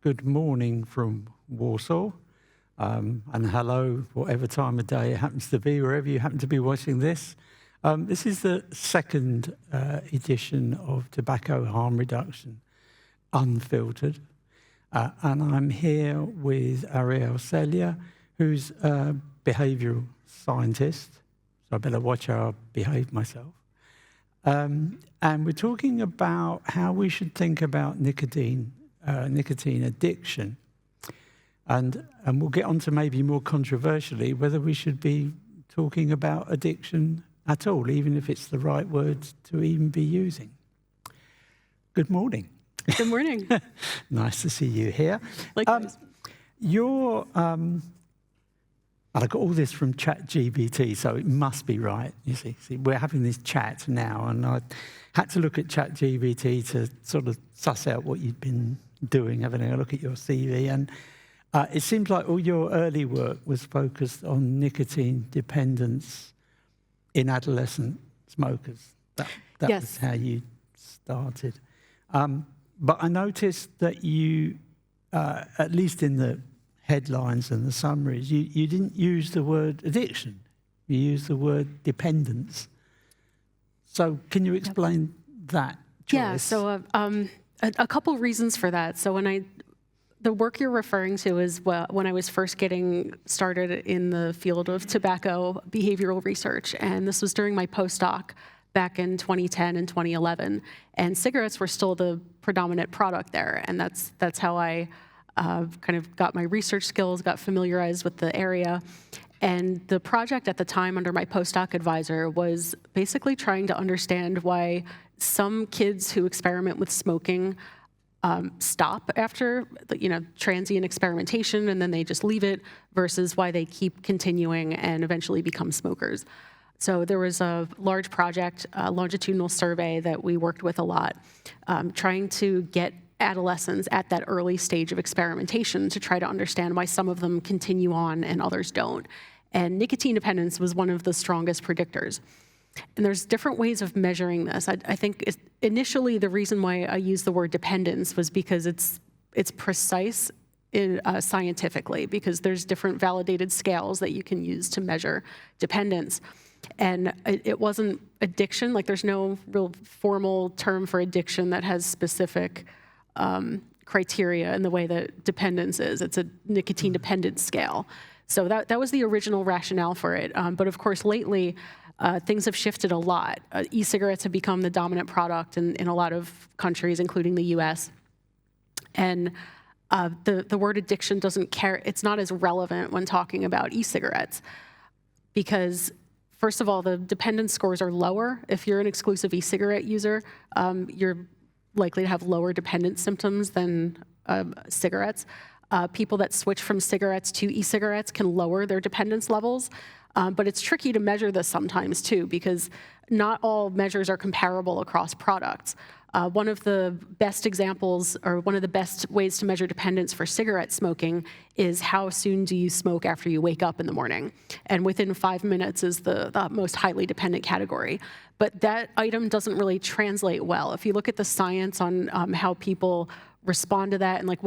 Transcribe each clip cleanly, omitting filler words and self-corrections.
good morning from Warsaw, and hello, whatever time of day it happens to be, wherever you happen to be watching this. This is the second edition of Tobacco Harm Reduction Unfiltered, and I'm here with Arielle Selya, who's a behavioural scientist, so I better watch how I behave myself. And we're talking about how we should think about nicotine addiction. And we'll get on to maybe more controversially whether we should be talking about addiction at all, even if it's the right words to even be using. Good morning. Good morning. Nice to see you here. Likewise. I got all this from ChatGPT, so it must be right. You see, we're having this chat now, and I had to look at ChatGPT to sort of suss out what you'd been doing, having a look at your CV. And it seems like all your early work was focused on nicotine dependence in adolescent smokers. That Yes. was how you started. But I noticed that you, at least in the headlines and the summaries, you didn't use the word addiction. You used the word dependence. So can you explain that choice? Yeah, so a couple reasons for that. So the work you're referring to is when I was first getting started in the field of tobacco behavioral research, and this was during my postdoc back in 2010 and 2011, and cigarettes were still the predominant product there, and that's how I kind of got my research skills, got familiarized with the area. And the project at the time under my postdoc advisor was basically trying to understand why some kids who experiment with smoking stop after transient experimentation and then they just leave it, versus why they keep continuing and eventually become smokers. So there was a large project, a longitudinal survey that we worked with a lot, trying to get adolescents at that early stage of experimentation to try to understand why some of them continue on and others don't. And nicotine dependence was one of the strongest predictors. And there's different ways of measuring this. I think initially the reason why I used the word dependence was because it's precise scientifically, because there's different validated scales that you can use to measure dependence. And it wasn't addiction, like there's no real formal term for addiction that has specific criteria in the way that dependence is. It's a nicotine dependence scale. So that was the original rationale for it. But of course, lately, things have shifted a lot. E-cigarettes have become the dominant product in a lot of countries, including the US. And the word addiction doesn't care, it's not as relevant when talking about e-cigarettes, because first of all, the dependence scores are lower. If you're an exclusive e-cigarette user, you're likely to have lower dependence symptoms than cigarettes. People that switch from cigarettes to e-cigarettes can lower their dependence levels, but it's tricky to measure this sometimes too, because not all measures are comparable across products. One of the best examples, or one of the best ways to measure dependence for cigarette smoking, is how soon do you smoke after you wake up in the morning. And within 5 minutes is the most highly dependent category. But that item doesn't really translate well. If you look at the science on how people respond to that and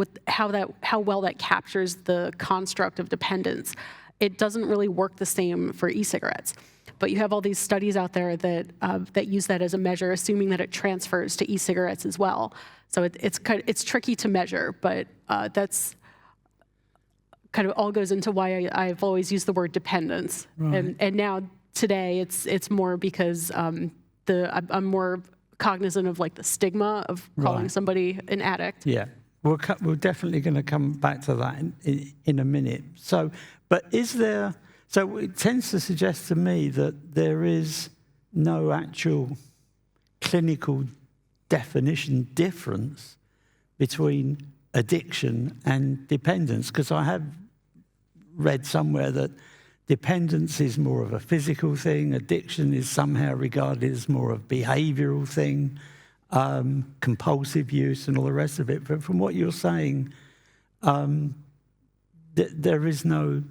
how well that captures the construct of dependence, it doesn't really work the same for e-cigarettes. But you have all these studies out there that use that as a measure, assuming that it transfers to e-cigarettes as well. So it's tricky to measure, but that's kind of all goes into why I've always used the word dependence. Right. And now today it's more because I'm more cognizant of like the stigma of calling somebody an addict. Yeah, we're definitely going to come back to that in a minute. So, but so it tends to suggest to me that there is no actual clinical definition difference between addiction and dependence, because I have read somewhere that dependence is more of a physical thing, addiction is somehow regarded as more of a behavioral thing, compulsive use and all the rest of it. But from what you're saying, there is no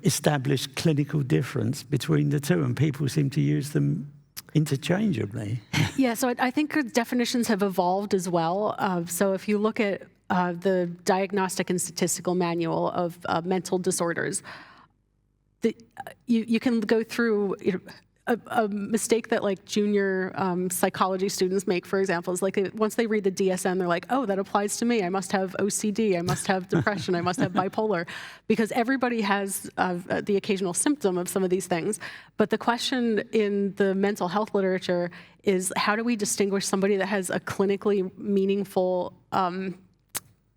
established clinical difference between the two, and people seem to use them interchangeably. Yeah, so I think definitions have evolved as well. So if you look at the Diagnostic and Statistical Manual of Mental Disorders, you can go through a mistake that like junior psychology students make, for example, is like once they read the DSM, they're like, oh, that applies to me. I must have OCD. I must have depression. I must have bipolar, because everybody has the occasional symptom of some of these things. But the question in the mental health literature is, how do we distinguish somebody that has a clinically meaningful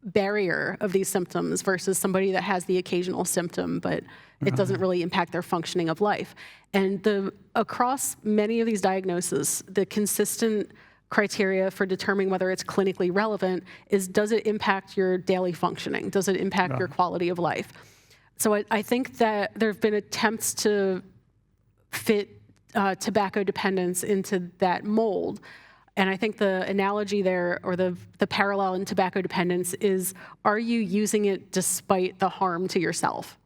barrier of these symptoms versus somebody that has the occasional symptom, but it doesn't really impact their functioning of life? And across many of these diagnoses, the consistent criteria for determining whether it's clinically relevant is, does it impact your daily functioning? Does it impact your quality of life? So I think that there have been attempts to fit tobacco dependence into that mold. And I think the analogy there, or the parallel in tobacco dependence, is, are you using it despite the harm to yourself?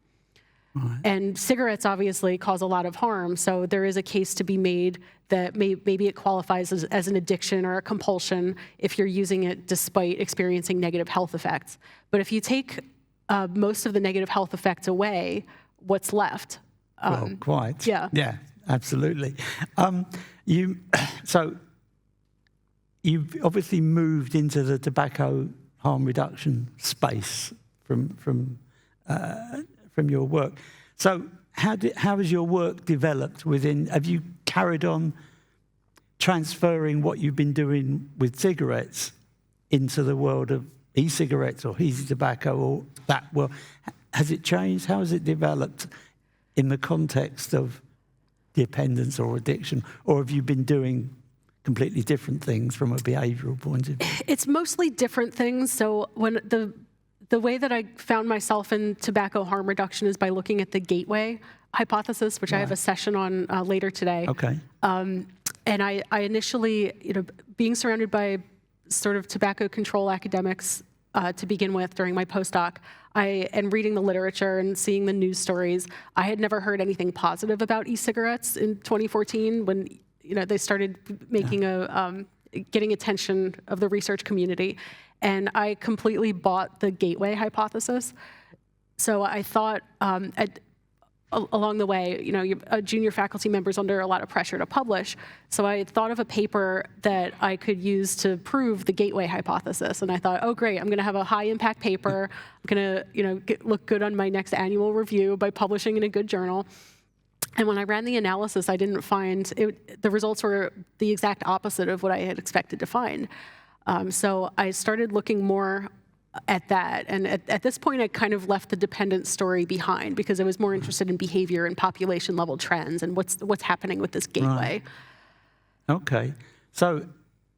Right. And cigarettes obviously cause a lot of harm, so there is a case to be made that maybe it qualifies as an addiction or a compulsion if you're using it despite experiencing negative health effects. But if you take most of the negative health effects away, what's left? Well, quite. Yeah. Yeah, absolutely. So you've obviously moved into the tobacco harm reduction space from your work. So how has your work developed within? Have you carried on transferring what you've been doing with cigarettes into the world of e-cigarettes or easy tobacco, or that world? Has it changed? How has it developed in the context of dependence or addiction? Or have you been doing completely different things from a behavioral point of view? It's mostly different things. So when the way that I found myself in tobacco harm reduction is by looking at the gateway hypothesis, which I have a session on later today. Okay. And I initially, being surrounded by sort of tobacco control academics to begin with during my postdoc, and reading the literature and seeing the news stories, I had never heard anything positive about e-cigarettes in 2014 when they started making getting attention of the research community. And I completely bought the gateway hypothesis. So I thought along the way, a junior faculty member's under a lot of pressure to publish. So I thought of a paper that I could use to prove the gateway hypothesis. And I thought, oh, great, I'm going to have a high impact paper. I'm going to look good on my next annual review by publishing in a good journal. And when I ran the analysis, I didn't find the results were the exact opposite of what I had expected to find. So I started looking more at that. And at this point, I kind of left the dependent story behind because I was more interested in behavior and population level trends and what's happening with this gateway. Right. Okay. So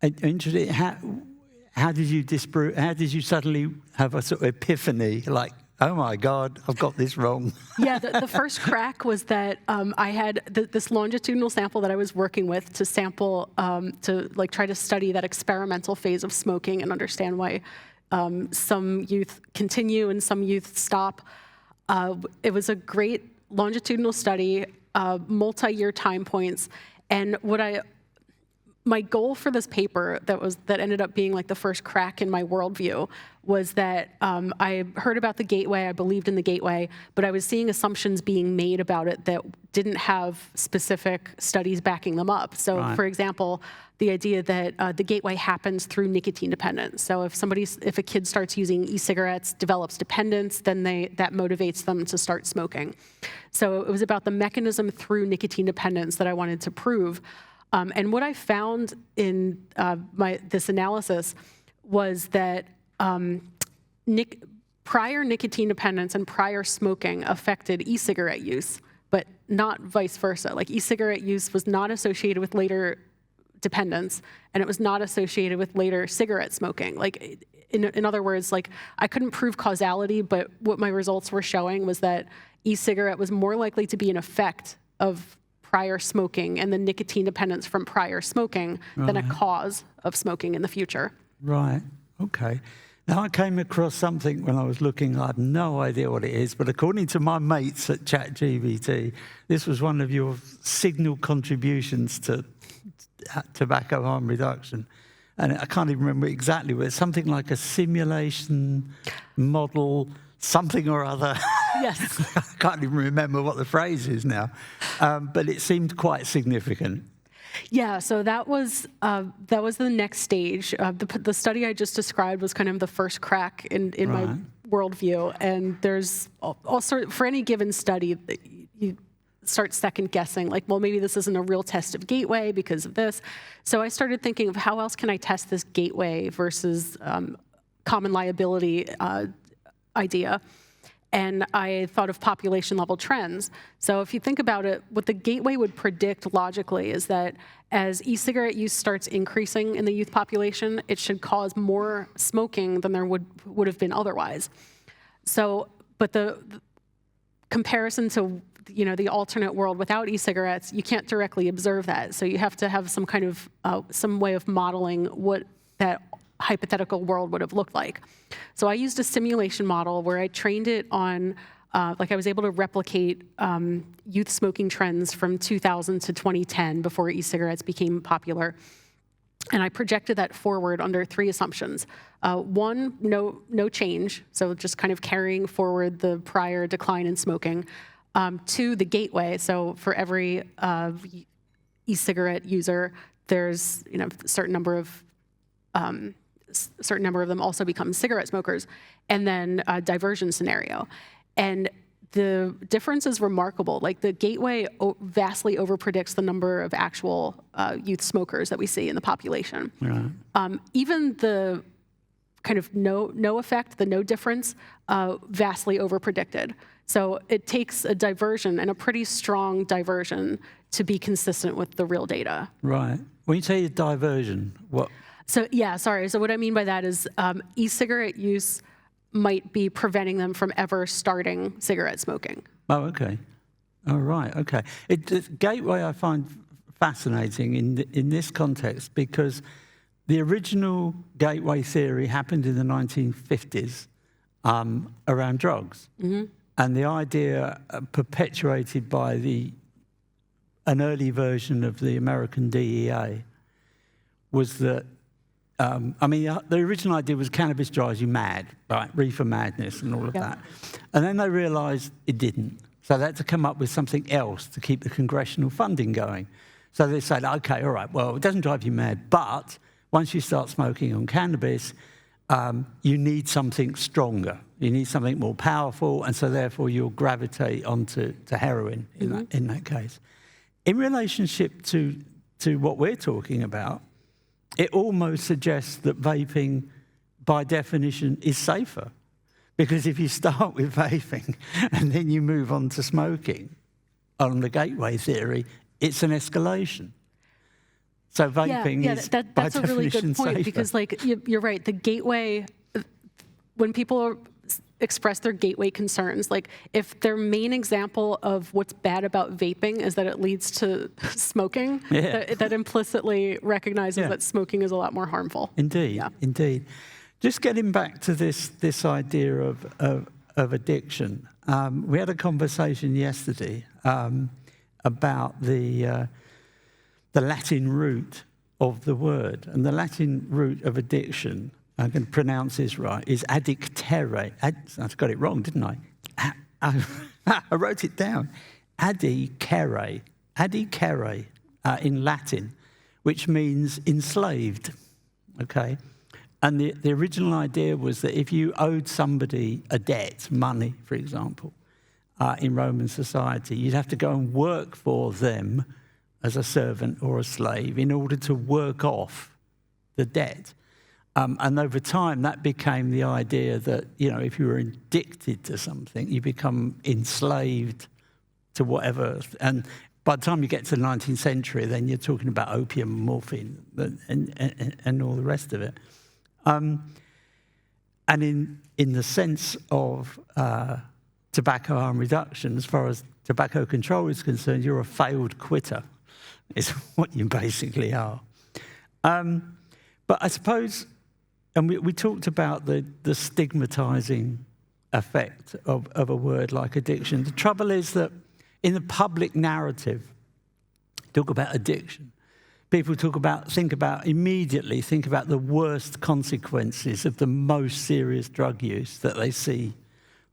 interesting. How did you disprove? How did you suddenly have a sort of epiphany, like, oh my God, I've got this wrong? Yeah, the first crack was that I had this longitudinal sample that I was working with to sample, to try to study that experimental phase of smoking and understand why some youth continue and some youth stop. It was a great longitudinal study, multi-year time points, and my goal for this paper that ended up being like the first crack in my worldview was that I heard about the gateway, I believed in the gateway, but I was seeing assumptions being made about it that didn't have specific studies backing them up. So for example, the idea that the gateway happens through nicotine dependence. So if a kid starts using e-cigarettes, develops dependence, then that motivates them to start smoking. So it was about the mechanism through nicotine dependence that I wanted to prove. And what I found in this analysis was that prior nicotine dependence and prior smoking affected e-cigarette use, but not vice versa. Like e-cigarette use was not associated with later dependence, and it was not associated with later cigarette smoking. Like in other words, like I couldn't prove causality, but what my results were showing was that e-cigarette was more likely to be an effect of prior smoking and the nicotine dependence from prior smoking than a cause of smoking in the future. Right, okay. Now I came across something when I was looking, I had no idea what it is, but according to my mates at ChatGPT, this was one of your signal contributions to tobacco harm reduction. And I can't even remember exactly, but it's something like a simulation model, something or other. Yes. I can't even remember what the phrase is now, but it seemed quite significant. Yeah, so that was the next stage. The study I just described was kind of the first crack in my worldview, and there's all sort for any given study, you start second guessing, like, well, maybe this isn't a real test of gateway because of this. So I started thinking of how else can I test this gateway versus common liability idea. And I thought of population level trends. So if you think about it, what the gateway would predict logically is that as e-cigarette use starts increasing in the youth population, it should cause more smoking than there would have been otherwise. So, but the comparison to the alternate world without e-cigarettes, you can't directly observe that. So you have to have some kind of some way of modeling what that hypothetical world would have looked like. So I used a simulation model where I trained it on, I was able to replicate youth smoking trends from 2000 to 2010 before e-cigarettes became popular. And I projected that forward under 3 assumptions. One, no change, so just kind of carrying forward the prior decline in smoking. 2, the gateway, so for every e-cigarette user, there's a certain number of them also become cigarette smokers, and then a diversion scenario. And the difference is remarkable. Like, the gateway vastly overpredicts the number of actual youth smokers that we see in the population. Right. Even the kind of no effect, the no difference, vastly overpredicted. So it takes a diversion, and a pretty strong diversion, to be consistent with the real data. Right. When you say diversion, what? So yeah, sorry. So what I mean by that is e-cigarette use might be preventing them from ever starting cigarette smoking. Oh, okay. Oh, right. Okay. Gateway I find fascinating in this context, because the original gateway theory happened in the 1950s around drugs. Mm-hmm. And the idea perpetuated by an early version of the American DEA was that, the original idea was cannabis drives you mad, right? Reefer madness and all of that. And then they realized it didn't. So they had to come up with something else to keep the congressional funding going. So they said, okay, all right, well, it doesn't drive you mad, but once you start smoking on cannabis, you need something stronger. You need something more powerful, and so therefore you'll gravitate onto heroin in that case. In relationship to what we're talking about, it almost suggests that vaping, by definition, is safer. Because if you start with vaping and then you move on to smoking, on the gateway theory, it's an escalation. So vaping is, by that's a really good point, safer. because you're right, the gateway, when people express their gateway concerns, like, if their main example of what's bad about vaping is that it leads to smoking, that implicitly recognizes that smoking is a lot more harmful. Indeed, indeed. Just getting back to this idea of addiction, we had a conversation yesterday about the Latin root of the word, and the Latin root of addiction, I can pronounce this right, is addictere. I got it wrong, didn't I? I wrote it down. Addicere in Latin, which means enslaved, okay? And the original idea was that if you owed somebody a debt, money, for example, in Roman society, you'd have to go and work for them as a servant or a slave in order to work off the debt. And over time, that became the idea that, if you were addicted to something, you become enslaved to whatever. And by the time you get to the 19th century, then you're talking about opium, morphine, and all the rest of it. And in the sense of tobacco harm reduction, as far as tobacco control is concerned, you're a failed quitter, is what you basically are. But I suppose, and we talked about the stigmatizing effect of a word like addiction. The trouble is that in the public narrative, talk about addiction, people think about the worst consequences of the most serious drug use that they see.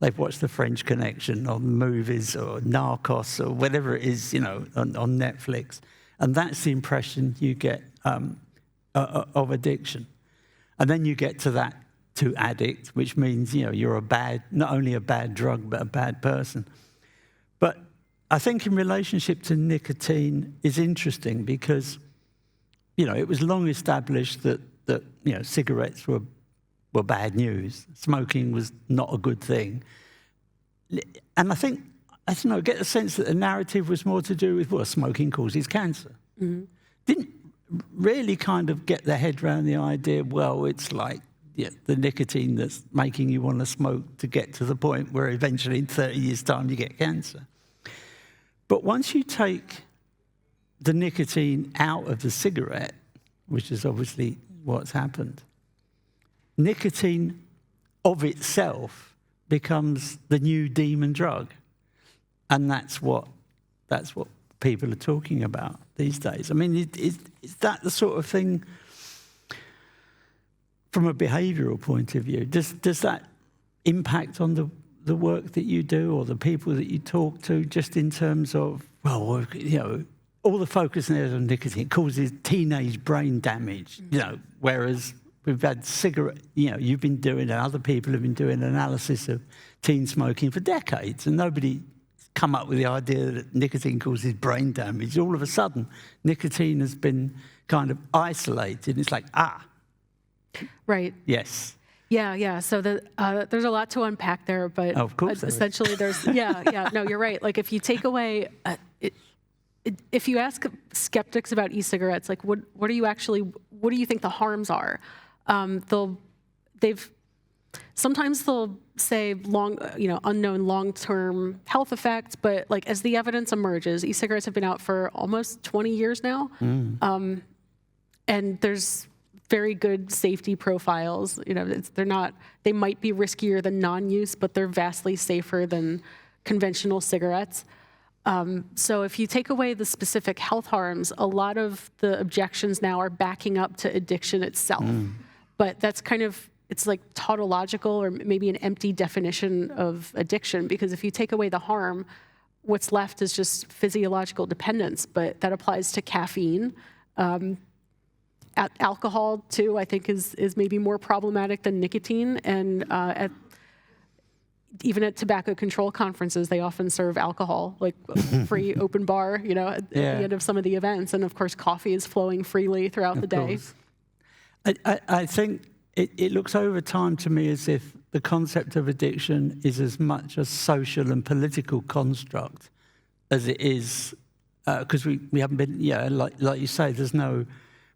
They've watched The French Connection on movies or Narcos or whatever it is, on Netflix. And that's the impression you get of addiction. And then you get to addict, which means, you're not only a bad drug, but a bad person. But I think in relationship to nicotine is interesting because, it was long established that cigarettes were bad news. Smoking was not a good thing. And I get the sense that the narrative was more to do with, smoking causes cancer. Mm-hmm. Didn't really kind of get their head around the idea, it's like the nicotine that's making you want to smoke to get to the point where eventually in 30 years' time you get cancer. But once you take the nicotine out of the cigarette, which is obviously what's happened, nicotine of itself becomes the new demon drug. And that's what people are talking about these days. I mean, is that the sort of thing, from a behavioural point of view, does that impact on the work that you do or the people that you talk to, just in terms of, all the focus now is on nicotine. It causes teenage brain damage, whereas we've had you've been doing, and other people have been doing analysis of teen smoking for decades, and nobody come up with the idea that nicotine causes brain damage. All of a sudden, nicotine has been kind of isolated. It's like, Right. Yes. Yeah. So there's a lot to unpack there, but of course essentially there's, no, you're right. Like if you take away, if you ask skeptics about e-cigarettes, like what do you think the harms are? Sometimes they'll say unknown long-term health effects, but like as the evidence emerges, e-cigarettes have been out for almost 20 years now. And there's very good safety profiles. They might be riskier than non-use, but they're vastly safer than conventional cigarettes. So if you take away the specific health harms, a lot of the objections now are backing up to addiction itself. But that's it's like tautological or maybe an empty definition of addiction, because if you take away the harm, what's left is just physiological dependence, but that applies to caffeine. Alcohol, too, I think is maybe more problematic than nicotine. And even at tobacco control conferences, they often serve alcohol, like free open bar, at the end of some of the events. And of course, coffee is flowing freely throughout the day. I think it looks over time to me as if the concept of addiction is as much a social and political construct as it is, because we haven't been, like you say, there's no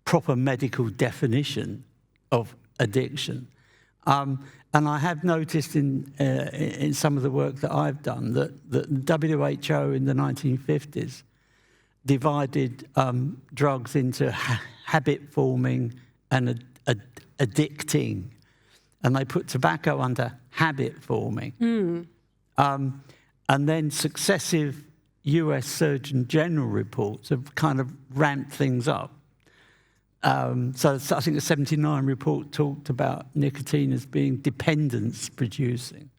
proper medical definition of addiction. And I have noticed in some of the work that I've done that the WHO in the 1950s divided drugs into habit-forming and addicting, and they put tobacco under habit-forming. And then successive US Surgeon General reports have kind of ramped things up. So I think the 79 report talked about nicotine as being dependence-producing.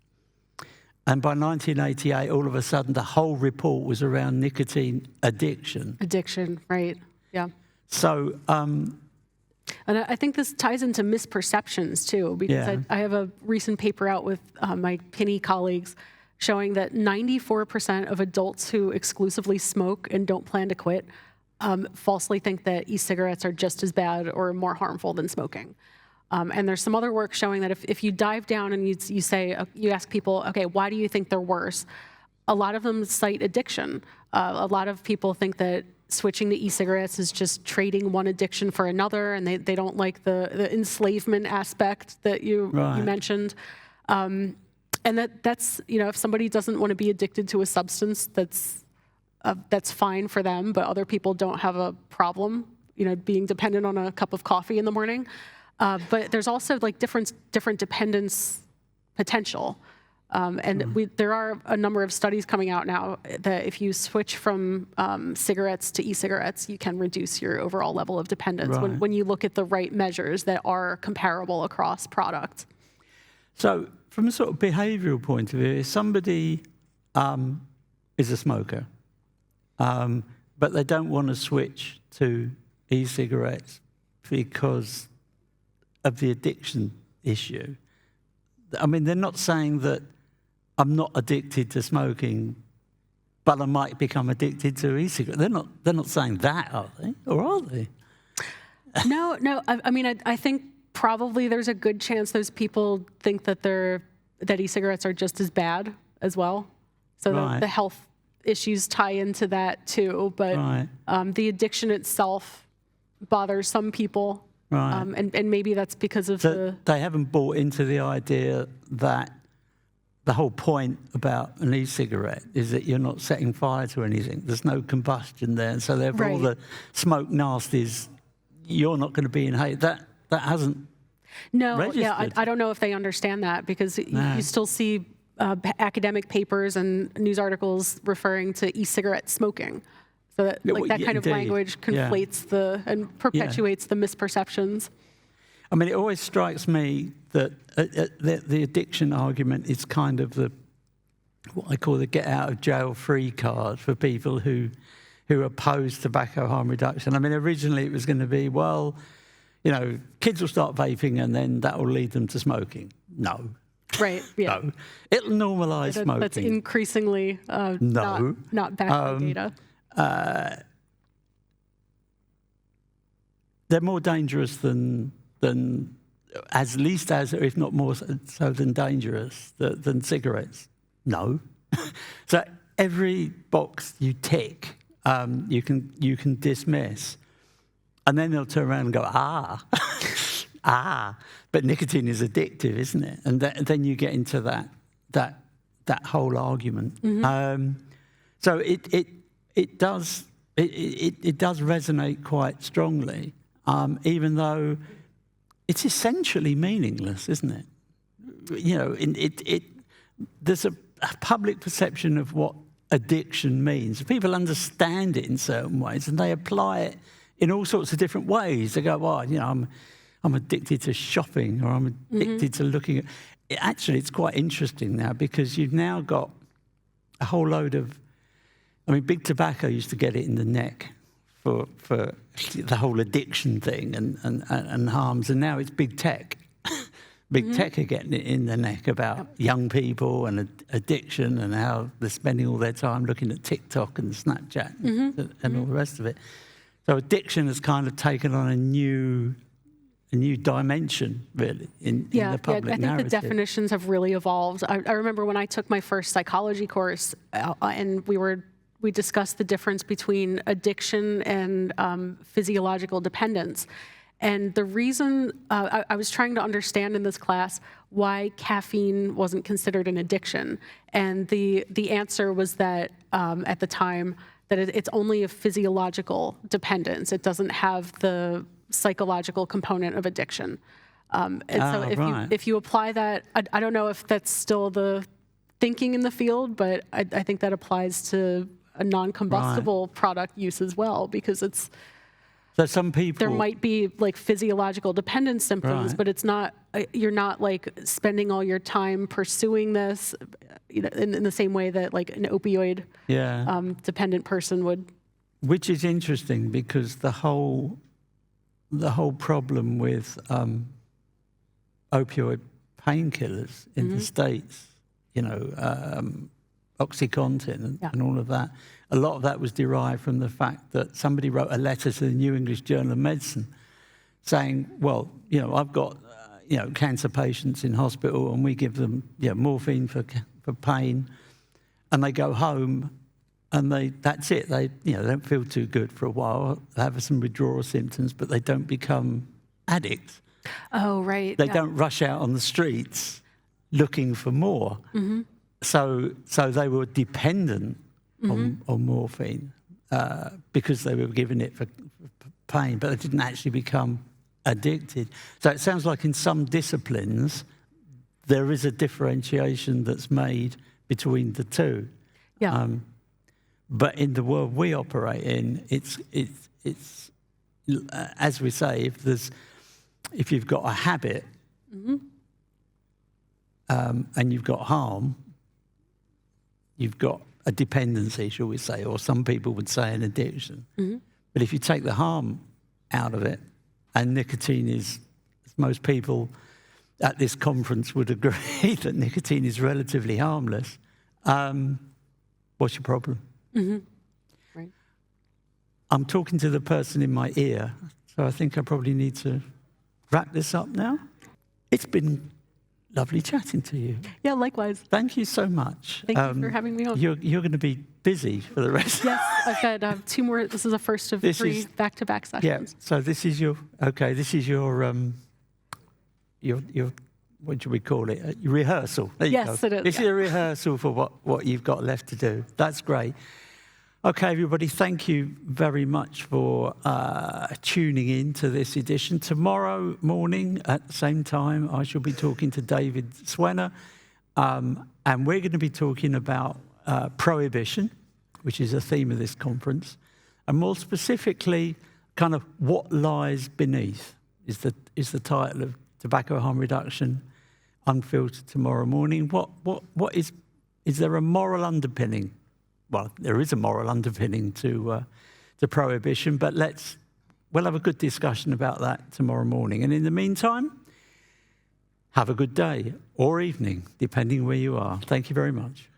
And by 1988, all of a sudden, the whole report was around nicotine addiction. Addiction, right, yeah. So... and I think this ties into misperceptions, too, because I have a recent paper out with my Pinney colleagues showing that 94% of adults who exclusively smoke and don't plan to quit falsely think that e-cigarettes are just as bad or more harmful than smoking. And there's some other work showing that if you dive down and you ask people, okay, why do you think they're worse? A lot of them cite addiction. A lot of people think that switching to e-cigarettes is just trading one addiction for another, and they don't like the enslavement aspect that you mentioned. And that's if somebody doesn't want to be addicted to a substance, that's fine for them, but other people don't have a problem, being dependent on a cup of coffee in the morning. But there's also like different dependence potential. There are a number of studies coming out now that if you switch from cigarettes to e-cigarettes, you can reduce your overall level of dependence when you look at the right measures that are comparable across products. So from a sort of behavioural point of view, if somebody is a smoker, but they don't want to switch to e-cigarettes because of the addiction issue, I mean, they're not saying that I'm not addicted to smoking, but I might become addicted to e-cigarettes. They're not saying that, are they? Or are they? No. I mean, I think probably there's a good chance those people think that e-cigarettes are just as bad as well. So the health issues tie into that too. But the addiction itself bothers some people. And maybe that's because of they haven't bought into the idea that the whole point about an e-cigarette is that you're not setting fire to anything. There's no combustion there. So therefore all the smoke nasties, you're not going to be inhaled. That hasn't registered. Yeah, I don't know if they understand that, because you still see academic papers and news articles referring to e-cigarette smoking. So that, that kind of language conflates and perpetuates the misperceptions. I mean, it always strikes me that the addiction argument is kind of what I call the get-out-of-jail-free card for people who oppose tobacco harm reduction. I mean, originally it was going to be, well, kids will start vaping and then that will lead them to smoking. No. Right, yeah. No. It'll normalise smoking. That's increasingly not backed by data. They're more dangerous than if not more so than dangerous than cigarettes. No. So every box you tick, you can dismiss, and then they'll turn around and go, but nicotine is addictive, isn't it? And then you get into that whole argument. So it does resonate quite strongly, even though it's essentially meaningless, isn't it? There's a public perception of what addiction means. People understand it in certain ways, and they apply it in all sorts of different ways. They go, well, I'm addicted to shopping, or I'm addicted to looking at... Actually, it's quite interesting now, because you've now got a whole load of... I mean, big tobacco used to get it in the neck for the whole addiction thing and harms, and now it's big tech. Big tech are getting it in the neck about young people and addiction and how they're spending all their time looking at TikTok and Snapchat and all the rest of it. So addiction has kind of taken on a new dimension, really, in the public narrative. I think the definitions have really evolved. I remember when I took my first psychology course, and we discussed the difference between addiction and physiological dependence. And the reason I was trying to understand in this class why caffeine wasn't considered an addiction. And the answer was that at the time that it's only a physiological dependence. It doesn't have the psychological component of addiction. If you apply that, I don't know if that's still the thinking in the field, but I think that applies to a non-combustible product use as well, because it's... So some people... There might be like physiological dependence symptoms, but it's not, you're not like spending all your time pursuing this in the same way that like an opioid dependent person would. Which is interesting, because the whole problem with opioid painkillers in the States, OxyContin and all of that, a lot of that was derived from the fact that somebody wrote a letter to the New English Journal of Medicine saying, well, I've got, cancer patients in hospital and we give them morphine for pain, and they go home and that's it. They don't feel too good for a while. They have some withdrawal symptoms, but they don't become addicts. Oh, right. They don't rush out on the streets looking for more. So they were dependent on morphine because they were given it for pain, but they didn't actually become addicted. So it sounds like in some disciplines, there is a differentiation that's made between the two. Yeah. But in the world we operate in, it's as we say, if you've got a habit and you've got harm, you've got a dependency, shall we say, or some people would say an addiction. But if you take the harm out of it, and nicotine is, as most people at this conference would agree, that nicotine is relatively harmless, what's your problem? Right. I'm talking to the person in my ear, so I think I probably need to wrap this up now. It's been lovely chatting to you. Yeah, likewise. Thank you so much. Thank you for having me on. You're going to be busy for the rest. Yes, I've got 2 more. This is the first of 3 back-to-back sessions. Yeah. So this is your what should we call it? Your rehearsal. There you go. Yes, it is. This is a rehearsal for what you've got left to do. That's great. Okay, everybody, thank you very much for tuning in to this edition. Tomorrow morning at the same time, I shall be talking to David Swenner, and we're going to be talking about prohibition, which is a theme of this conference, and more specifically, kind of what lies beneath is the title of Tobacco Harm Reduction Unfiltered tomorrow morning. What is there a moral underpinning? Well, there is a moral underpinning to prohibition, but we'll have a good discussion about that tomorrow morning. And in the meantime, have a good day or evening, depending where you are. Thank you very much.